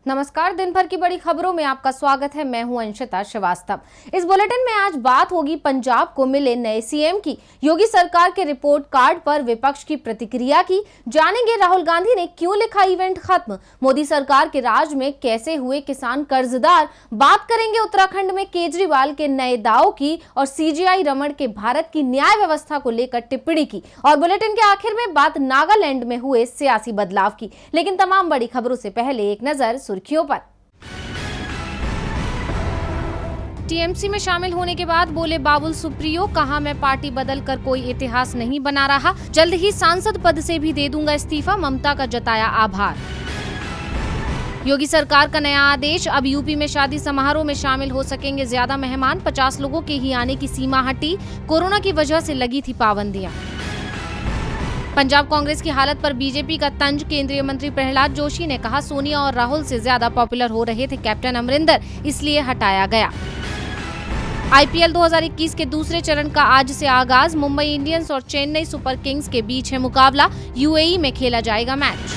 नमस्कार। दिन भर की बड़ी खबरों में आपका स्वागत है। मैं हूं अंशिता श्रीवास्तव। इस बुलेटिन में आज बात होगी पंजाब को मिले नए सीएम की, योगी सरकार के रिपोर्ट कार्ड पर विपक्ष की प्रतिक्रिया की, जानेंगे राहुल गांधी ने क्यों लिखा इवेंट खत्म, मोदी सरकार के राज में कैसे हुए किसान कर्जदार, बात करेंगे उत्तराखंड में केजरीवाल के नए दाव की और सीजीआई रमण के भारत की न्याय व्यवस्था को लेकर टिप्पणी की, और बुलेटिन के आखिर में बात नागालैंड में हुए सियासी बदलाव की। लेकिन तमाम बड़ी खबरों से पहले एक नजर सुर्खियों पर। टीएमसी में शामिल होने के बाद बोले बाबुल सुप्रियो, कहा मैं पार्टी बदल कर कोई इतिहास नहीं बना रहा, जल्द ही सांसद पद से भी दे दूंगा इस्तीफा, ममता का जताया आभार। योगी सरकार का नया आदेश, अब यूपी में शादी समारोह में शामिल हो सकेंगे ज्यादा मेहमान, 50 लोगों के ही आने की सीमा हटी, कोरोना की वजह से लगी थी पाबंदियां। पंजाब कांग्रेस की हालत पर बीजेपी का तंज, केंद्रीय मंत्री प्रहलाद जोशी ने कहा सोनिया और राहुल से ज्यादा पॉपुलर हो रहे थे कैप्टन अमरिंदर, इसलिए हटाया गया। आईपीएल 2021 के दूसरे चरण का आज से आगाज, मुंबई इंडियंस और चेन्नई सुपर किंग्स के बीच है मुकाबला, यूएई में खेला जाएगा मैच।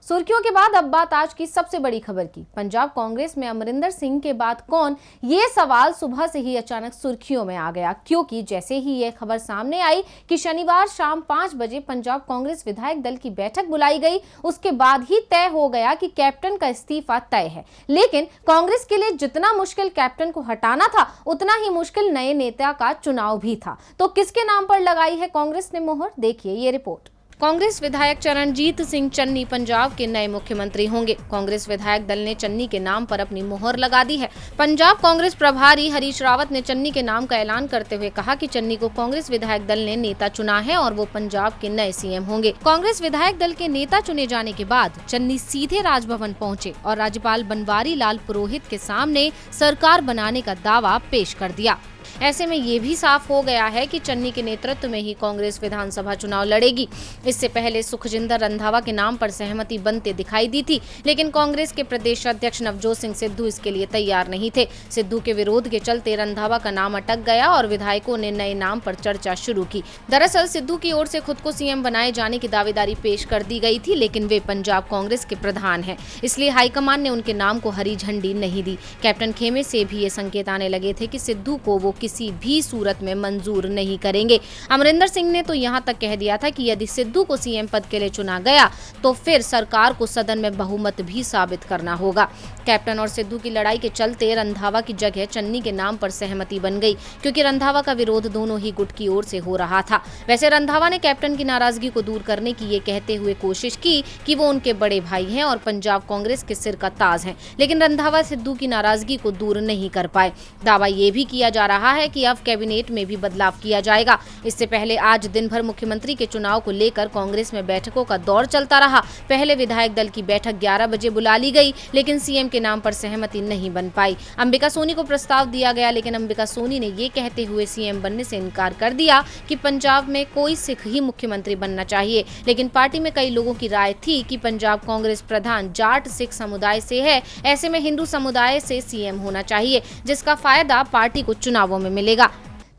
सुर्खियों के बाद अब बात आज की सबसे बड़ी खबर की। पंजाब कांग्रेस में अमरिंदर सिंह के बाद कौन, ये सवाल सुबह से ही अचानक सुर्खियों में आ गया, क्योंकि जैसे ही ये खबर सामने आई कि शनिवार शाम 5 बजे पंजाब कांग्रेस विधायक दल की बैठक बुलाई गई, उसके बाद ही तय हो गया कि कैप्टन का इस्तीफा तय है। लेकिन कांग्रेस के लिए जितना मुश्किल कैप्टन को हटाना था, उतना ही मुश्किल नए नेता का चुनाव भी था। तो किसके नाम पर लगाई है कांग्रेस ने मोहर, देखिए ये रिपोर्ट। कांग्रेस विधायक चरणजीत सिंह चन्नी पंजाब के नए मुख्यमंत्री होंगे। कांग्रेस विधायक दल ने चन्नी के नाम पर अपनी मोहर लगा दी है। पंजाब कांग्रेस प्रभारी हरीश रावत ने चन्नी के नाम का ऐलान करते हुए कहा कि चन्नी को कांग्रेस विधायक दल ने नेता चुना है और वो पंजाब के नए सीएम होंगे। कांग्रेस विधायक दल के नेता चुने जाने के बाद चन्नी सीधे राजभवन पहुंचे और राज्यपाल बनवारी लाल पुरोहित के सामने सरकार बनाने का दावा पेश कर दिया। ऐसे में ये भी साफ हो गया है कि चन्नी के नेतृत्व में ही कांग्रेस विधानसभा चुनाव लड़ेगी। इससे पहले सुखजिंदर रंधावा के नाम पर सहमति बनते दिखाई दी थी, लेकिन कांग्रेस के प्रदेश अध्यक्ष नवजोत सिंह सिद्धू इसके लिए तैयार नहीं थे। सिद्धू के विरोध के चलते रंधावा का नाम अटक गया और विधायकों ने नए नाम पर चर्चा शुरू की। दरअसल सिद्धू की ओर से खुद को सीएम बनाए जाने की दावेदारी पेश कर दी गई थी, लेकिन वे पंजाब कांग्रेस के प्रधान हैं, इसलिए हाईकमान ने उनके नाम को हरी झंडी नहीं दी। कैप्टन खेमे से भी ये संकेत आने लगे थे कि सिद्धू को वो किसी भी सूरत में मंजूर नहीं करेंगे। अमरिंदर सिंह ने तो यहां तक कह दिया था कि यदि सिद्धू को सीएम पद के लिए चुना गया तो फिर सरकार को सदन में बहुमत भी साबित करना होगा। कैप्टन और सिद्धू की लड़ाई के चलते रंधावा की जगह चन्नी के नाम पर सहमति बन गई, क्योंकि रंधावा का विरोध दोनों ही गुट की ओर से हो रहा था। वैसे रंधावा ने कैप्टन की नाराजगी को दूर करने की ये कहते हुए कोशिश की कि वो उनके बड़े भाई हैं और पंजाब कांग्रेस के सिर का ताज हैं, लेकिन रंधावा सिद्धू की नाराजगी को दूर नहीं कर पाए। दावा ये भी किया जा रहा है कि अब कैबिनेट में भी बदलाव किया जाएगा। इससे पहले आज दिन भर मुख्यमंत्री के चुनाव को लेकर कांग्रेस में बैठकों का दौर चलता रहा। पहले विधायक दल की बैठक 11 बजे बुला ली गई, लेकिन सीएम के नाम पर सहमति नहीं बन पाई। अंबिका सोनी को प्रस्ताव दिया गया, लेकिन अंबिका सोनी ने ये कहते हुए सीएम बनने से इनकार कर दिया कि पंजाब में कोई सिख ही मुख्यमंत्री बनना चाहिए। लेकिन पार्टी में कई लोगों की राय थी कि पंजाब कांग्रेस प्रधान जाट सिख समुदाय से है, ऐसे में हिंदू समुदाय से सीएम होना चाहिए, जिसका फायदा पार्टी को चुनावों में मिलेगा।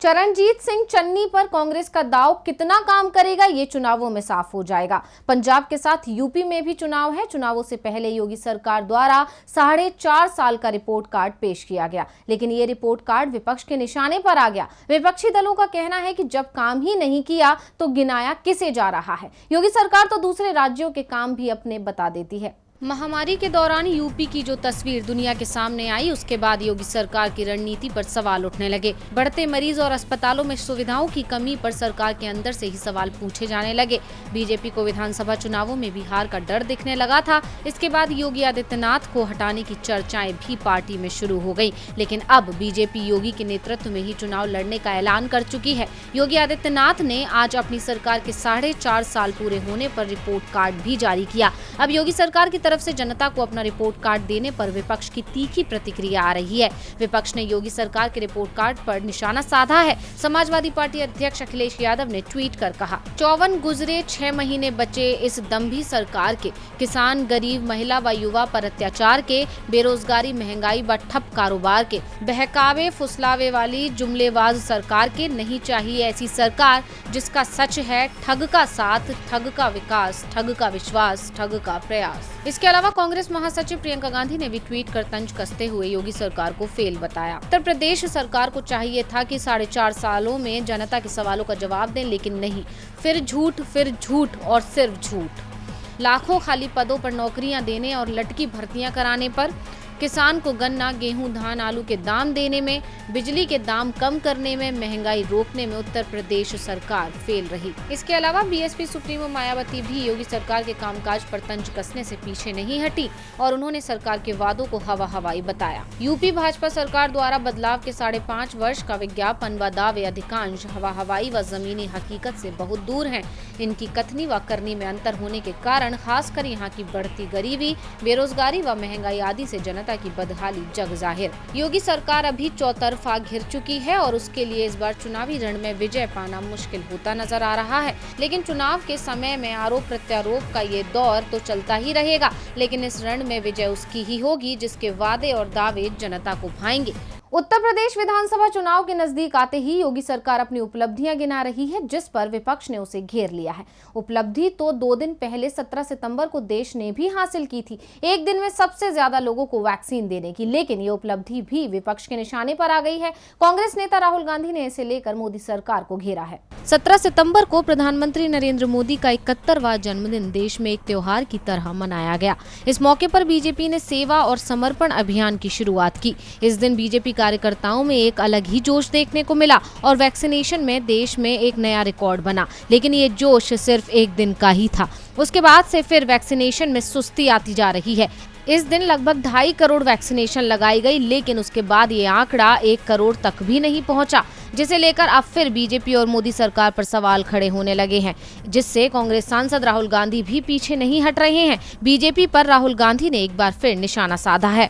चरणजीत सिंह चन्नी पर कांग्रेस का दाव कितना काम करेगा, ये चुनावों में साफ हो जाएगा। पंजाब के साथ यूपी में भी चुनाव है। चुनावों से पहले योगी सरकार द्वारा 4.5 साल का रिपोर्ट कार्ड पेश किया गया, लेकिन ये रिपोर्ट कार्ड विपक्ष के निशाने पर आ गया। विपक्षी दलों का कहना है कि जब काम ही नहीं किया तो गिनाया किसे जा रहा है। योगी सरकार तो दूसरे राज्यों के काम भी अपने बता देती है। महामारी के दौरान यूपी की जो तस्वीर दुनिया के सामने आई, उसके बाद योगी सरकार की रणनीति पर सवाल उठने लगे। बढ़ते मरीज और अस्पतालों में सुविधाओं की कमी पर सरकार के अंदर से ही सवाल पूछे जाने लगे। बीजेपी को विधानसभा चुनावों में भी हार का डर दिखने लगा था। इसके बाद योगी आदित्यनाथ को हटाने की चर्चाएं भी पार्टी में शुरू हो गई, लेकिन अब बीजेपी योगी के नेतृत्व में ही चुनाव लड़ने का ऐलान कर चुकी है। योगी आदित्यनाथ ने आज अपनी सरकार के 4.5 साल पूरे होने पर रिपोर्ट कार्ड भी जारी किया। अब योगी सरकार की तरफ से जनता को अपना रिपोर्ट कार्ड देने पर विपक्ष की तीखी प्रतिक्रिया आ रही है। विपक्ष ने योगी सरकार के रिपोर्ट कार्ड पर निशाना साधा है। समाजवादी पार्टी अध्यक्ष अखिलेश यादव ने ट्वीट कर कहा, 54 गुजरे 6 महीने बचे इस दम्भी सरकार के, किसान गरीब महिला व युवा पर अत्याचार के, बेरोजगारी महंगाई व ठप कारोबार के, बहकावे फुसलावे वाली जुमलेबाज सरकार के। नहीं चाहिए ऐसी सरकार जिसका सच है ठग का साथ, ठग का विकास, ठग का विश्वास, ठग का प्रयास। इसके अलावा कांग्रेस महासचिव प्रियंका गांधी ने भी ट्वीट कर तंज कसते हुए योगी सरकार को फेल बताया। उत्तर प्रदेश सरकार को चाहिए था कि 4.5 सालों में जनता के सवालों का जवाब दें, लेकिन नहीं, फिर झूठ और सिर्फ झूठ। लाखों खाली पदों पर नौकरियां देने और लटकी भर्तियां कराने पर, किसान को गन्ना, गेहूं, धान, आलू के दाम देने में, बिजली के दाम कम करने में, महंगाई रोकने में उत्तर प्रदेश सरकार फेल रही। इसके अलावा बीएसपी सुप्रीमो मायावती भी योगी सरकार के कामकाज पर तंज कसने से पीछे नहीं हटी और उन्होंने सरकार के वादों को हवाई बताया। यूपी भाजपा सरकार द्वारा बदलाव के 5.5 वर्ष का विज्ञापन व दावे अधिकांश हवाई व जमीनी हकीकत से बहुत दूर हैं। इनकी कथनी व करनी में अंतर होने के कारण खासकर यहाँ की बढ़ती गरीबी, बेरोजगारी व महंगाई आदि से जनता की बदहाली जग जाहिर। योगी सरकार अभी चौतरफा घिर चुकी है और उसके लिए इस बार चुनावी रण में विजय पाना मुश्किल होता नजर आ रहा है। लेकिन चुनाव के समय में आरोप प्रत्यारोप का ये दौर तो चलता ही रहेगा, लेकिन इस रण में विजय उसकी ही होगी जिसके वादे और दावे जनता को भाएंगे। उत्तर प्रदेश विधानसभा चुनाव के नजदीक आते ही योगी सरकार अपनी उपलब्धियां गिना रही है, जिस पर विपक्ष ने उसे घेर लिया है। उपलब्धि तो 2 दिन पहले 17 सितंबर को देश ने भी हासिल की थी, एक दिन में सबसे ज्यादा लोगों को वैक्सीन देने की। लेकिन ये उपलब्धि भी विपक्ष के निशाने पर आ गई है। कांग्रेस नेता राहुल गांधी ने इसे लेकर मोदी सरकार को घेरा है। 17 सितंबर को प्रधानमंत्री नरेंद्र मोदी का 71वां जन्मदिन देश में एक त्योहार की तरह मनाया गया। इस मौके पर बीजेपी ने सेवा और समर्पण अभियान की शुरुआत की। इस दिन बीजेपी कार्यकर्ताओं में एक अलग ही जोश देखने को मिला और वैक्सीनेशन में देश में एक नया रिकॉर्ड बना। लेकिन ये जोश सिर्फ एक दिन का ही था। उसके बाद से फिर वैक्सीनेशन में सुस्ती आती जा रही है। इस दिन लगभग 2.5 करोड़ वैक्सीनेशन लगाई गई, लेकिन उसके बाद ये आंकड़ा 1 करोड़ तक भी नहीं पहुंचा, जिसे लेकर अब फिर बीजेपी और मोदी सरकार पर सवाल खड़े होने लगे हैं, जिससे कांग्रेस सांसद राहुल गांधी भी पीछे नहीं हट रहे हैं। बीजेपी पर राहुल गांधी ने एक बार फिर निशाना साधा है।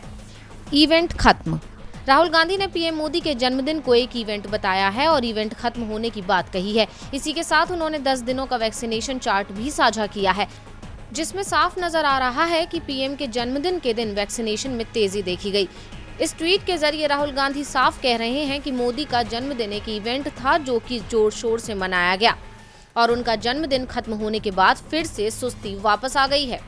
इवेंट खत्म। राहुल गांधी ने पीएम मोदी के जन्मदिन को एक इवेंट बताया है और इवेंट खत्म होने की बात कही है। इसी के साथ उन्होंने 10 दिनों का वैक्सीनेशन चार्ट भी साझा किया है, जिसमें साफ नजर आ रहा है कि पीएम के जन्मदिन के दिन वैक्सीनेशन में तेजी देखी गई। इस ट्वीट के जरिए राहुल गांधी साफ कह रहे हैं कि मोदी का जन्मदिन एक इवेंट था जो कि जोर शोर से मनाया गया और उनका जन्मदिन खत्म होने के बाद फिर से सुस्ती वापस आ गई है।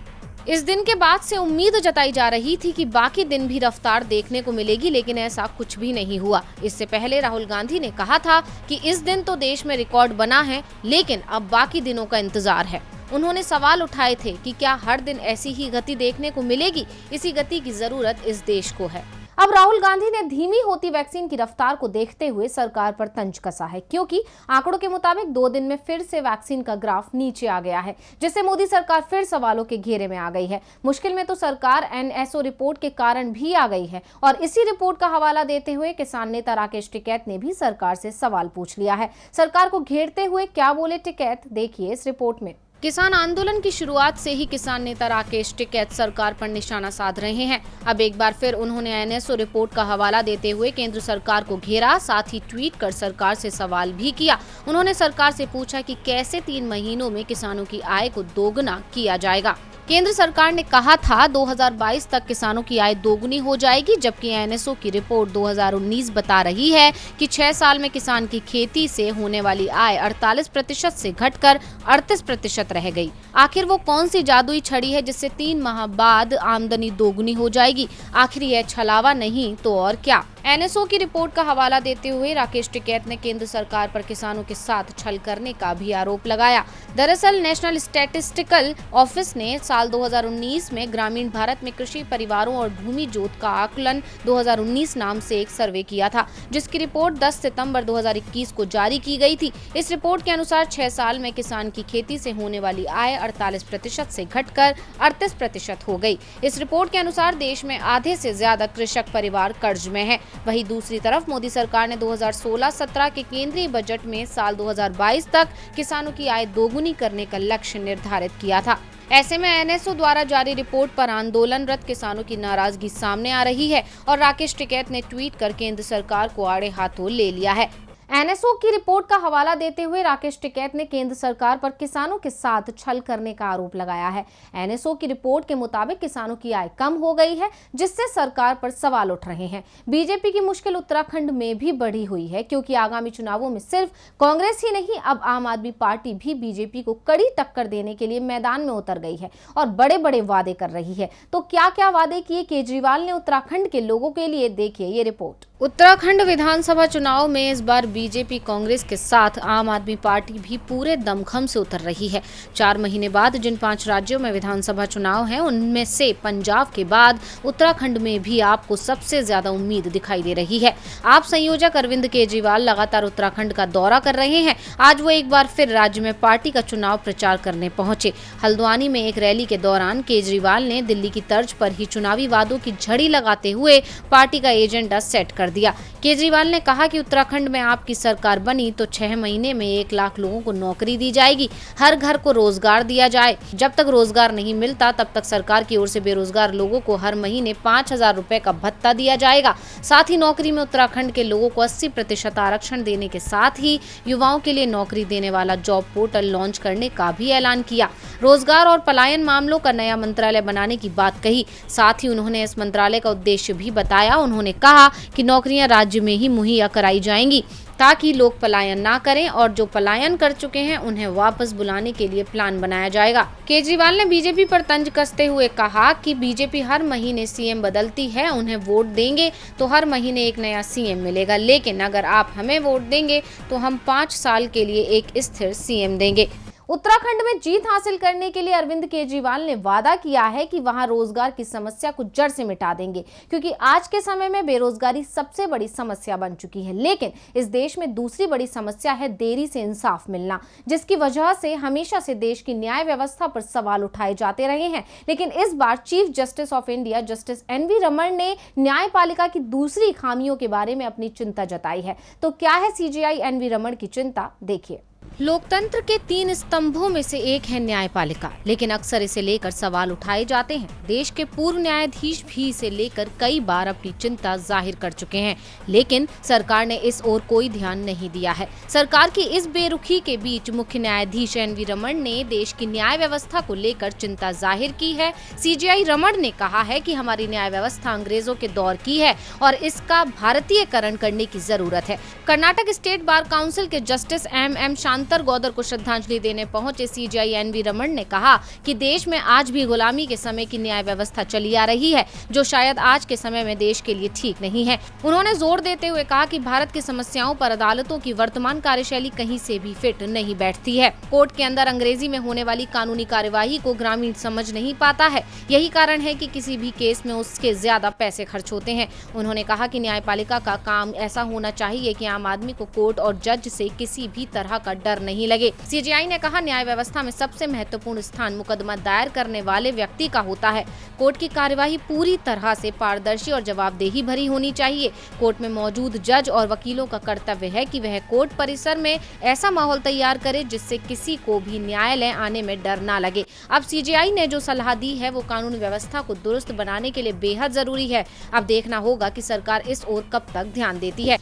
इस दिन के बाद से उम्मीद जताई जा रही थी कि बाकी दिन भी रफ्तार देखने को मिलेगी, लेकिन ऐसा कुछ भी नहीं हुआ। इससे पहले राहुल गांधी ने कहा था कि इस दिन तो देश में रिकॉर्ड बना है, लेकिन अब बाकी दिनों का इंतजार है। उन्होंने सवाल उठाए थे कि क्या हर दिन ऐसी ही गति देखने को मिलेगी। इसी गति की जरूरत इस देश को है। अब राहुल गांधी ने धीमी होती वैक्सीन की रफ्तार को देखते हुए सरकार पर तंज कसा है, क्योंकि आंकड़ों के मुताबिक 2 दिन में फिर से वैक्सीन का ग्राफ नीचे आ गया है, जिससे मोदी सरकार फिर सवालों के घेरे में आ गई है। मुश्किल में तो सरकार एनएसओ रिपोर्ट के कारण भी आ गई है और इसी रिपोर्ट का हवाला देते हुए किसान नेता राकेश टिकैत ने भी सरकार से सवाल पूछ लिया है। सरकार को घेरते हुए क्या बोले टिकैत, देखिए इस रिपोर्ट में। किसान आंदोलन की शुरुआत से ही किसान नेता राकेश टिकैत सरकार पर निशाना साध रहे हैं। अब एक बार फिर उन्होंने एनएसओ रिपोर्ट का हवाला देते हुए केंद्र सरकार को घेरा, साथ ही ट्वीट कर सरकार से सवाल भी किया। उन्होंने सरकार से पूछा कि कैसे 3 महीनों में किसानों की आय को दोगुना किया जाएगा। केंद्र सरकार ने कहा था 2022 तक किसानों की आय दोगुनी हो जाएगी, जबकि एनएसओ की रिपोर्ट 2019 बता रही है कि 6 साल में किसान की खेती से होने वाली आय 48% से घटकर 38% रह गई। आखिर वो कौन सी जादुई छड़ी है जिससे 3 माह बाद आमदनी दोगुनी हो जाएगी? आखिर यह छलावा नहीं तो और क्या? एनएसओ की रिपोर्ट का हवाला देते हुए राकेश टिकैत ने केंद्र सरकार पर किसानों के साथ छल करने का भी आरोप लगाया। दरअसल नेशनल स्टैटिस्टिकल ऑफिस ने साल 2019 में ग्रामीण भारत में कृषि परिवारों और भूमि जोत का आकलन 2019 नाम से एक सर्वे किया था, जिसकी रिपोर्ट 10 सितंबर 2021 को जारी की गई थी। इस रिपोर्ट के अनुसार 6 साल में किसान की खेती से होने वाली आय 48% से घटकर 38% हो गई। इस रिपोर्ट के अनुसार देश में आधे से ज्यादा कृषक परिवार कर्ज में है। वहीं दूसरी तरफ मोदी सरकार ने 2016-17 के केंद्रीय बजट में साल 2022 तक किसानों की आय दोगुनी करने का लक्ष्य निर्धारित किया था। ऐसे में एनएसओ द्वारा जारी रिपोर्ट पर आंदोलनरत किसानों की नाराजगी सामने आ रही है और राकेश टिकैत ने ट्वीट कर केंद्र सरकार को आड़े हाथों ले लिया है। एनएसओ की रिपोर्ट का हवाला देते हुए राकेश टिकैत ने केंद्र सरकार पर किसानों के साथ छल करने का आरोप लगाया है। एनएसओ की रिपोर्ट के मुताबिक किसानों की आय कम हो गई है, जिससे सरकार पर सवाल उठ रहे हैं। बीजेपी की मुश्किल उत्तराखंड में भी बढ़ी हुई है, क्योंकि आगामी चुनावों में सिर्फ कांग्रेस ही नहीं, अब आम आदमी पार्टी भी बीजेपी को कड़ी टक्कर देने के लिए मैदान में उतर गई है और बड़े बड़े वादे कर रही है। तो क्या क्या वादे किए केजरीवाल ने उत्तराखंड के लोगों के लिए, देखिए ये रिपोर्ट। उत्तराखंड विधानसभा चुनाव में इस बार बीजेपी कांग्रेस के साथ आम आदमी पार्टी भी पूरे दमखम से उतर रही है। 4 महीने बाद जिन 5 राज्यों में विधानसभा चुनाव हैं, उनमें से पंजाब के बाद उत्तराखंड में भी आपको सबसे ज्यादा उम्मीद दिखाई दे रही है। आप संयोजक अरविंद केजरीवाल लगातार उत्तराखंड का दौरा कर रहे हैं। आज वो एक बार फिर राज्य में पार्टी का चुनाव प्रचार करने पहुंचे। हल्द्वानी में एक रैली के दौरान केजरीवाल ने दिल्ली की तर्ज पर ही चुनावी वादों की झड़ी लगाते हुए पार्टी का एजेंडा सेट कर दिया। केजरीवाल ने कहा कि उत्तराखंड में आपकी सरकार बनी तो 6 महीने में 1 लाख लोगों को नौकरी दी जाएगी, हर घर को रोजगार दिया जाए। जब तक रोजगार नहीं मिलता तब तक सरकार की ओर से बेरोजगार लोगों को हर महीने 5,000 रुपए का भत्ता दिया जाएगा। साथ ही नौकरी में उत्तराखंड के लोगों को 80% आरक्षण देने के साथ ही युवाओं के लिए नौकरी देने वाला जॉब पोर्टल लॉन्च करने का भी ऐलान किया। रोजगार और पलायन मामलों का नया मंत्रालय बनाने की बात कही। साथ ही उन्होंने इस मंत्रालय का उद्देश्य भी बताया। उन्होंने कहा कि नौकरियां राज्य में ही मुहैया कराई जाएंगी ताकि लोग पलायन ना करें और जो पलायन कर चुके हैं उन्हें वापस बुलाने के लिए प्लान बनाया जाएगा। केजरीवाल ने बीजेपी पर तंज कसते हुए कहा कि बीजेपी हर महीने सीएम बदलती है, उन्हें वोट देंगे तो हर महीने एक नया सीएम मिलेगा, लेकिन अगर आप हमें वोट देंगे तो हम 5 साल के लिए एक स्थिर सीएम देंगे। उत्तराखंड में जीत हासिल करने के लिए अरविंद केजरीवाल ने वादा किया है कि वहां रोजगार की समस्या को जड़ से मिटा देंगे, क्योंकि आज के समय में बेरोजगारी सबसे बड़ी समस्या बन चुकी है। लेकिन इस देश में दूसरी बड़ी समस्या है देरी से इंसाफ मिलना, जिसकी वजह से हमेशा से देश की न्याय व्यवस्था पर सवाल उठाए जाते रहे हैं। लेकिन इस बार chief justice of India justice N V Raman ने न्यायपालिका की दूसरी खामियों के बारे में अपनी चिंता जताई है। तो क्या है सीजेआई एनवी रमन की चिंता, देखिए। लोकतंत्र के 3 स्तंभों में से एक है न्यायपालिका, लेकिन अक्सर इसे लेकर सवाल उठाए जाते हैं। देश के पूर्व न्यायाधीश भी इसे लेकर कई बार अपनी चिंता जाहिर कर चुके हैं, लेकिन सरकार ने इस ओर कोई ध्यान नहीं दिया है। सरकार की इस बेरुखी के बीच मुख्य न्यायाधीश एनवी रमन ने देश की न्याय व्यवस्था को लेकर चिंता जाहिर की है। सीजेआई रमन ने कहा है कि हमारी न्याय व्यवस्था अंग्रेजों के दौर की है और इसका भारतीयकरण करने की जरूरत है। कर्नाटक स्टेट बार काउंसिल के जस्टिस एम शांतर गौदर को श्रद्धांजलि देने पहुंचे सीजेआई एनवी रमन ने कहा कि देश में आज भी गुलामी के समय की न्याय व्यवस्था चली आ रही है, जो शायद आज के समय में देश के लिए ठीक नहीं है। उन्होंने जोर देते हुए कहा कि भारत की समस्याओं पर अदालतों की वर्तमान कार्यशैली कहीं से भी फिट नहीं बैठती है। कोर्ट के अंदर अंग्रेजी में होने वाली कानूनी कार्यवाही को ग्रामीण समझ नहीं पाता है। यही कारण है कि किसी भी केस में उसके ज्यादा पैसे खर्च होते हैं। उन्होंने कहा कि न्यायपालिका का काम ऐसा होना चाहिए कि आम आदमी को कोर्ट और जज से किसी भी तरह का डर नहीं लगे। सीजेआई ने कहा न्याय व्यवस्था में सबसे महत्वपूर्ण स्थान मुकदमा दायर करने वाले व्यक्ति का होता है। कोर्ट की कार्यवाही पूरी तरह से पारदर्शी और जवाबदेही भरी होनी चाहिए। कोर्ट में मौजूद जज और वकीलों का कर्तव्य है कि वह कोर्ट परिसर में ऐसा माहौल तैयार करे जिससे किसी को भी न्यायालय आने में डर ना लगे। अब सीजेआई ने जो सलाह दी है वो कानून व्यवस्था को दुरुस्त बनाने के लिए बेहद जरूरी है। अब देखना होगा कि सरकार इस ओर कब तक ध्यान देती है।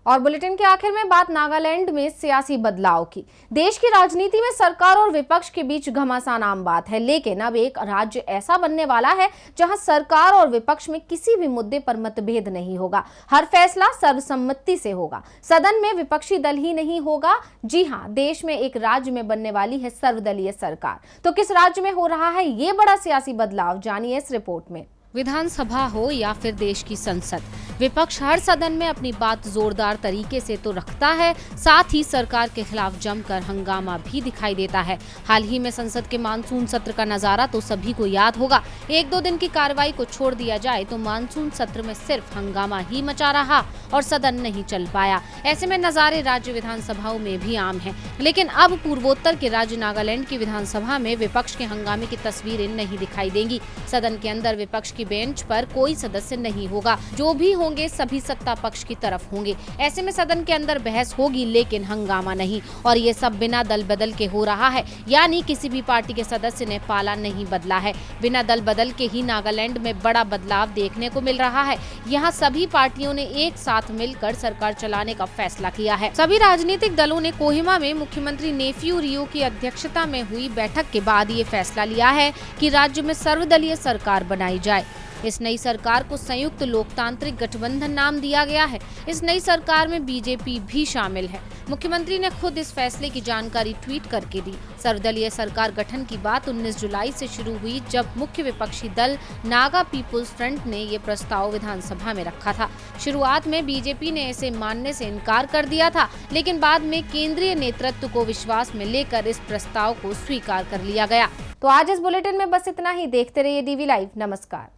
और बुलेटिन के आखिर में बात नागालैंड में सियासी बदलाव की। देश की राजनीति में सरकार और विपक्ष के बीच घमासान आम बात है, लेकिन अब एक राज्य ऐसा बनने वाला है जहां सरकार और विपक्ष में किसी भी मुद्दे पर मतभेद नहीं होगा। हर फैसला सर्वसम्मति से होगा। सदन में विपक्षी दल ही नहीं होगा। जी हाँ, देश में एक राज्य में बनने वाली है सर्वदलीय सरकार। तो किस राज्य में हो रहा है ये बड़ा सियासी बदलाव, जानिए इस रिपोर्ट में। विधानसभा हो या फिर देश की संसद, विपक्ष हर सदन में अपनी बात जोरदार तरीके से तो रखता है, साथ ही सरकार के खिलाफ जमकर हंगामा भी दिखाई देता है। हाल ही में संसद के मानसून सत्र का नजारा तो सभी को याद होगा। 1-2 दिन की कार्रवाई को छोड़ दिया जाए तो मानसून सत्र में सिर्फ हंगामा ही मचा रहा और सदन नहीं चल पाया। ऐसे में नजारे राज्य विधानसभाओं में भी आम है, लेकिन अब पूर्वोत्तर के राज्य नागालैंड की विधानसभा में विपक्ष के हंगामे की तस्वीरें नहीं दिखाई देंगी। सदन के अंदर विपक्ष की बेंच पर कोई सदस्य नहीं होगा। जो भी होंगे सभी सत्ता पक्ष की तरफ होंगे। ऐसे में सदन के अंदर बहस होगी लेकिन हंगामा नहीं, और ये सब बिना दल बदल के हो रहा है, यानी किसी भी पार्टी के सदस्य ने पाला नहीं बदला है। बिना दल बदल के ही नागालैंड में बड़ा बदलाव देखने को मिल रहा है। यहाँ सभी पार्टियों ने एक साथ मिलकर सरकार चलाने का फैसला किया है। सभी राजनीतिक दलों ने कोहिमा में मुख्यमंत्री नेफ्यू रियो की अध्यक्षता में हुई बैठक के बाद ये फैसला लिया है कि राज्य में सर्वदलीय सरकार बनाई जाए। इस नई सरकार को संयुक्त लोकतांत्रिक गठबंधन नाम दिया गया है। इस नई सरकार में बीजेपी भी शामिल है। मुख्यमंत्री ने खुद इस फैसले की जानकारी ट्वीट करके दी। सर्वदलीय सरकार गठन की बात 19 जुलाई से शुरू हुई, जब मुख्य विपक्षी दल नागा पीपुल्स फ्रंट ने ये प्रस्ताव विधानसभा में रखा था। शुरुआत में बीजेपी ने इसे मानने से इनकार कर दिया था, लेकिन बाद में केंद्रीय नेतृत्व को विश्वास में लेकर इस प्रस्ताव को स्वीकार कर लिया गया। तो आज इस बुलेटिन में बस इतना ही। देखते रहिए DV लाइव। नमस्कार।